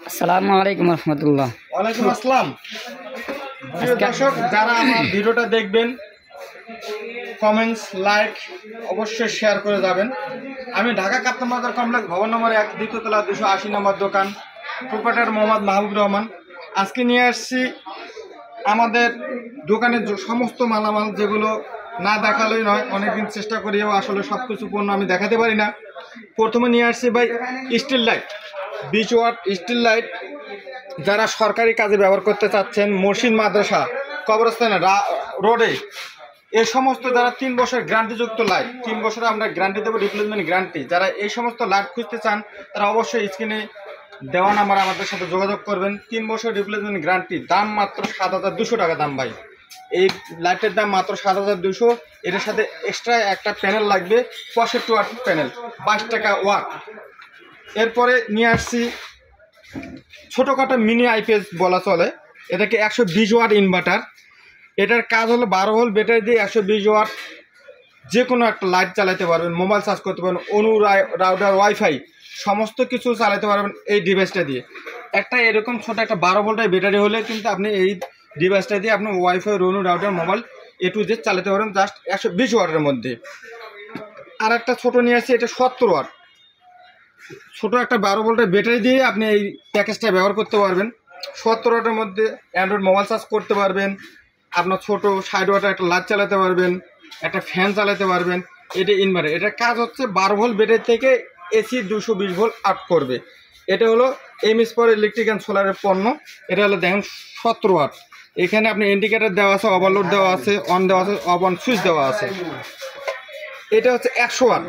আসসালামু আলাইকুম রহমতুল্লাহ। ওয়ালাইকুম আসসালাম। প্রিয় দর্শক, যারা আমার ভিডিওটা দেখবেন, কমেন্টস লাইক অবশ্যই শেয়ার করে যাবেন। আমি ঢাকা কাপ্তান বাজার কমপ্লেক্স ভবন নম্বর 1 দ্বিতীয় তলা 280 নম্বর দোকান, প্রোপাইটার মোহাম্মদ মাহবুব রহমান। আজকে নিয়ে আসছি আমাদের দোকানের সমস্ত মালামাল, যেগুলো না দেখালেই নয়। অনেকদিন চেষ্টা করিও আসলে সব কিছু পণ্য আমি দেখাতে পারি না। প্রথমে নিয়ে আসছি ভাই steel light, 20 watt steel light. যারা সরকারি কাজে ব্যবহার করতে চাচ্ছেন, মসজিদ মাদ্রাসা কবরস্থানে রোডে, এই সমস্ত যারা 3 বছর গ্যারান্টিযুক্ত লাইট, 3 বছর আমরা গ্যারান্টি দেবো, রিপ্লেসমেন্ট গ্যারান্টি। যারা এই সমস্ত লাইট খুঁজতে চান তারা অবশ্যই স্ক্রিনে দেওয়া নাম্বার আমাদের সাথে যোগাযোগ করবেন। 3 বছর রিপ্লেসমেন্ট গ্যারান্টি, দাম মাত্র 7200 টাকা দাম ভাই। এই লাইটের দাম মাত্র 7200। এটার সাথে এক্সট্রা একটা প্যানেল লাগবে, 65 ওয়াট প্যানেল, 22 টাকা ওয়াট। এরপরে নিয়ে আসছি ছোটোখাটো মিনি আইপিএস বলা চলে, এটাকে 120 ওয়াট ইনভার্টার। এটার কাজ হলো 12 ভোল্ট ব্যাটারি দিয়ে 120 ওয়াট যে কোনো একটা লাইট চালাতে পারবেন, মোবাইল চার্জ করতে পারবেন, অনু রাউটার ওয়াইফাই সমস্ত কিছু চালাতে পারবেন এই ডিভাইসটা দিয়ে। একটা এরকম ছোট একটা 12 ভোল্টের ব্যাটারি হলে কিন্তু আপনি এই ডিভাইসটা দিয়ে আপনি wifi, Anu router, mobile A to Z চালাতে পারবেন জাস্ট 120 ওয়াটের মধ্যে। আর একটা ছোটো নিয়ে আসছে, এটা 70 ওয়াট, ছোটো একটা 12 ভোল্টের ব্যাটারি দিয়ে আপনি এই প্যাকেজটা ব্যবহার করতে পারবেন। 70 ওয়াটের মধ্যে অ্যান্ড্রয়েড মোবাইল চার্জ করতে পারবেন, আপনার ছোটো 60 ওয়াটের একটা লাইট চালাতে পারবেন, একটা ফ্যান চালাতে পারবেন। এটা ইনভার্টার, এটার কাজ হচ্ছে 12 ভোল্ট ব্যাটারি থেকে AC 220 ভোল্ট আউট করবে। এটা হলো এমএস পাওয়ার ইলেকট্রিক অ্যান্ড সোলারের পণ্য। এটা হলো দেখেন 70 ওয়াট। এখানে আপনি ইন্ডিকেটার দেওয়া আছে, ওভারলোড দেওয়া আছে, অন দেওয়া আছে, অফ অন সুইচ দেওয়া আছে। এটা হচ্ছে 100 ওয়াট।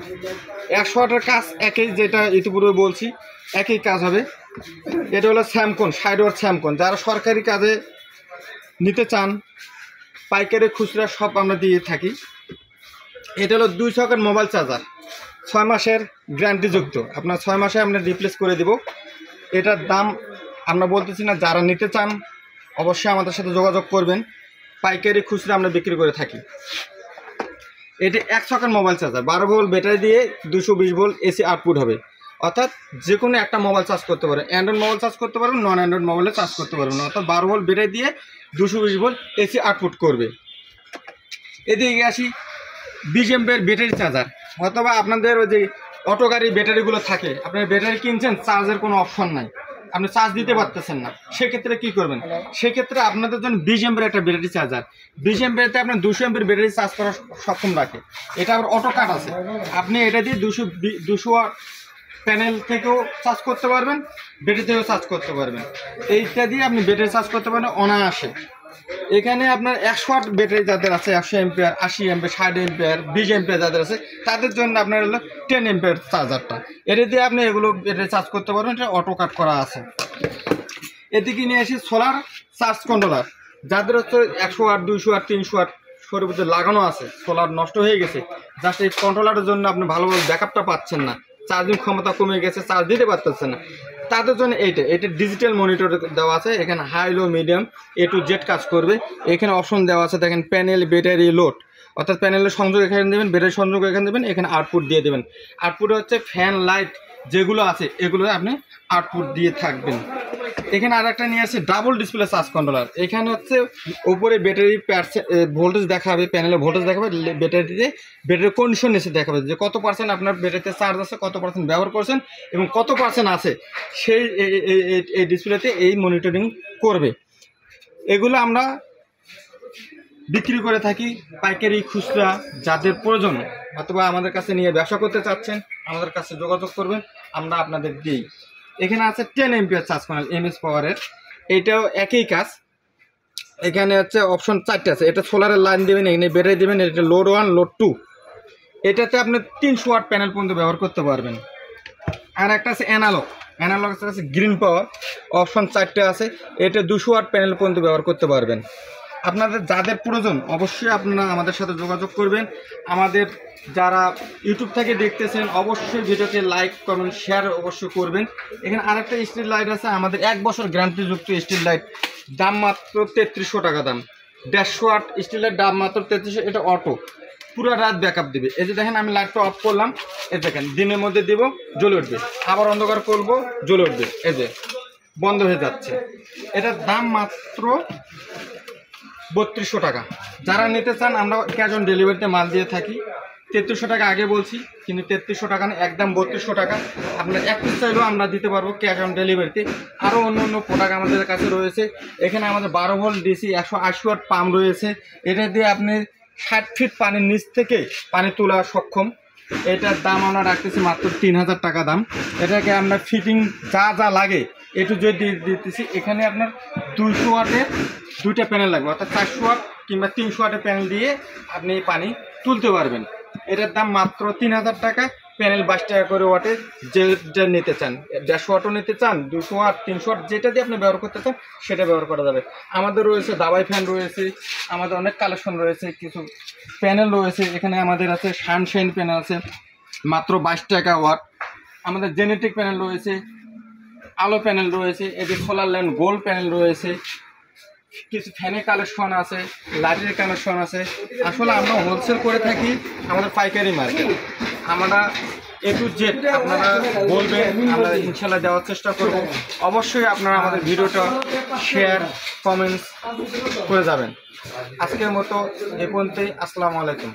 100 ওয়াটের কাজ একই, যেটা ইতিপূর্বে বলছি, একই কাজ হবে। এটা হলো স্যামকন, 60 ওয়াট স্যামকন। যারা সরকারি কাজে নিতে চান, পাইকারি খুচরা সব আমরা দিয়ে থাকি। এটা হলো 2 সকেট মোবাইল চার্জার, 6 মাসের গ্যারান্টিযুক্ত। আপনার 6 মাসে আমরা রিপ্লেস করে দেব। এটার দাম আমরা বলতেছি না, যারা নিতে চান অবশ্যই আমাদের সাথে যোগাযোগ করবেন। পাইকারি খুচরা আমরা বিক্রি করে থাকি। এটি 1 socket mobile charger, 12 volt battery দিয়ে 220 ভোল্ট AC আউটপুট হবে। অর্থাৎ যে কোনো একটা মোবাইল চার্জ করতে পারবেন, অ্যান্ড্রয়েড মোবাইল চার্জ করতে পারবেন, নন অ্যান্ড্রয়েড মোবাইলে চার্জ করতে পারবেন। অর্থাৎ 12 ভোল্ট ব্যাটারি দিয়ে 220 ভোল্ট AC আউটপুট করবে। এদিকে আসি 20 এমপিয়ার ব্যাটারি চার্জার। অথবা আপনাদের ওই যে অটো গাড়ির ব্যাটারিগুলো থাকে, আপনার ব্যাটারি কিনছেন, চার্জের কোনো অপশন নাই, আপনি চার্জ দিতে পারতেছেন না, সেক্ষেত্রে কী করবেন? সেক্ষেত্রে আপনাদের জন্য 20 এমপিয়ার একটা ব্যাটারি চার্জার। 20 এমপিয়ারতে আপনার 200 এমপিয়ার ব্যাটারি চার্জ করা সক্ষম রাখে। এটা আবার অটো কাট আছে, আপনি এটা দিয়ে 200 ওয়াট প্যানেল থেকেও চার্জ করতে পারবেন, ব্যাটারি থেকেও চার্জ করতে পারবেন। এইটা দিয়ে আপনি ব্যাটারি চার্জ করতে পারেন অনায়াসে। এখানে আপনার 100 ওয়াট ব্যাটারি যাদের আছে, 100 এমপিয়ার, 80 এমপিয়ার, 60 এমপিয়ার, 20 এমপিয়ার যাদের আছে, তাদের জন্য আপনার হলো 10 এমপিয়ার চার্জারটা। এটা দিয়ে আপনি এগুলো ব্যাটারি চার্জ করতে পারবেন, এটা অটো কাট করা আছে। এদিকে নিয়ে আসি সোলার চার্জ কন্ট্রোলার। যাদের হচ্ছে 100 ওয়াট, 200 ওয়াট, 300 ওয়াট সর্বোচ্চ লাগানো আছে, সোলার নষ্ট হয়ে গেছে, জাস্ট এই কন্ট্রোলারের জন্য আপনি ভালোভাবে ব্যাকআপটা পাচ্ছেন না, চার্জিং ক্ষমতা কমে গেছে, চার্জ দিতে পারতেছেন না, তাদের জন্য এটা ডিজিটাল মনিটর দেওয়া আছে। এখানে high, low, medium, A to Z কাজ করবে। এখানে অপশন দেওয়া আছে, দেখেন প্যানেল, ব্যাটারি, লোড। অর্থাৎ প্যানেলের সংযোগ এখানে দেবেন, ব্যাটারি সংযোগ এখানে দেবেন, এখানে আউটপুট দিয়ে দেবেন। আউটপুট হচ্ছে ফ্যান, লাইট যেগুলো আছে এগুলো আপনি আউটপুট দিয়ে থাকবেন। এখানে আর একটা নিয়ে আসছে ডাবল ডিসপ্লে চার্জ কন্ট্রোলার। এখানে হচ্ছে ওপরে ব্যাটারি ভোল্টেজ দেখাবে, প্যানেলে ভোল্টেজ দেখাবে, ব্যাটারিতে ব্যাটারির কন্ডিশন এসে দেখাবে যে কত পার্সেন্ট আপনার ব্যাটারিতে চার্জ আছে, কত পার্সেন্ট ব্যবহার করছেন এবং কত পার্সেন্ট আছে, সেই এই ডিসপ্লেতে এই মনিটরিং করবে। এগুলো আমরা বিক্রি করে থাকি পাইকারি খুচরা। যাদের প্রয়োজন অথবা আমাদের কাছে নিয়ে ব্যবসা করতে চাচ্ছেন, আমাদের কাছে যোগাযোগ করবেন, আমরা আপনাদের দিই। এখানে আছে 10 এমপিয়ার চার্জ প্যানেল এমএস পাওয়ারের, এইটাও একই কাজ। এখানে হচ্ছে অপশন 4টে আছে। এটা সোলারের লাইন দেবেন, এখানে ব্যাটারি দেবেন, এটা লোড 1, লোড 2। এটাতে আপনি 300 ওয়াট প্যানেল পর্যন্ত ব্যবহার করতে পারবেন। আর একটা আছে অ্যানালগ আছে গ্রিন পাওয়ার, অপশন 4টে আছে। এটা 200 ওয়াট প্যানেল পর্যন্ত ব্যবহার করতে পারবেন। আপনাদের যাদের প্রয়োজন অবশ্যই আপনারা আমাদের সাথে যোগাযোগ করবেন। আমাদের যারা ইউটিউব থেকে দেখতেছেন অবশ্যই ভিডিওতে লাইক, কমেন্ট, শেয়ার অবশ্যই করবেন। এখানে আরেকটা স্টিল লাইট আছে, আমাদের 1 বছর গ্যারান্টিযুক্ত স্টিল লাইট, দাম মাত্র 3300 টাকা দাম। 150 ওয়াট স্টিল লাইট, দাম মাত্র 3300। এটা অটো, পুরো রাত ব্যাকআপ দেবে। এই যে দেখেন আমি লাইটটা অফ করলাম, এই দেখেন দিনের মধ্যে দেবো, জ্বলে উঠবে, আবার অন্ধকার করবো, জ্বলে উঠবে। এই যে বন্ধ হয়ে যাচ্ছে। এটার দাম মাত্র 3200 টাকা। যারা নিতে চান আমরা ক্যাশ অন ডেলিভারিতে মাল দিয়ে থাকি। 3300 টাকা আগে বলছি, কিন্তু 3300 টাকা না, একদম 3200 টাকা। আপনার এক পিস চাইলেও আমরা দিতে পারবো ক্যাশ অন ডেলিভারিতে। আরও অন্য অন্য প্রোডাক্ট আমাদের কাছে রয়েছে। এখানে আমাদের 12 ভোল্ট ডিসি 180 ওয়াট পাম্প রয়েছে। এটা দিয়ে আপনি 60 ফিট পানির নিচ থেকে পানি তোলা সক্ষম। এটার দাম আমরা রাখতেছি মাত্র 3000 টাকা দাম। এটাকে আমরা ফিটিং যা যা লাগে একটু যদি দিতেছি। এখানে আপনার 200 ওয়াটের দুইটা প্যানেল লাগবে, অর্থাৎ 400 ওয়াট কিংবা 300 ওয়াটের প্যানেল দিয়ে আপনি এই পানি তুলতে পারবেন। এটার দাম মাত্র 3000 টাকা। প্যানেল 22 টাকা করে ওয়াটে, যেটা নিতে চান 150 ওয়াটও নিতে চান, 200 ওয়াট 300 ওয়াট যেটা দিয়ে আপনি ব্যবহার করতে চান সেটা ব্যবহার করা যাবে। আমাদের রয়েছে দাবাই ফ্যান রয়েছে, আমাদের অনেক কালেকশন রয়েছে, কিছু প্যানেল রয়েছে। এখানে আমাদের আছে সানশাইন প্যানেল আছে মাত্র 22 টাকা ওয়াট। আমাদের জেনেটিক প্যানেল রয়েছে, আলো প্যানেল রয়েছে, এদের সোলার ল্যাম্প গোল্ড প্যানেল রয়েছে, কিছু ফ্যানের কালেকশন আছে, লাইটের কালেকশন আছে। আসলে আমরা হোলসেল করে থাকি, আমাদের পাইকারি মার্কেট। আমরা এ টু জেড আপনারা বলবেন, আমরা ইনশাল্লাহ দেওয়ার চেষ্টা করব। অবশ্যই আপনারা আমাদের ভিডিওটা শেয়ার কমেন্টস করে যাবেন। আজকের মতো এ পর্যন্তই। আসসালামু আলাইকুম।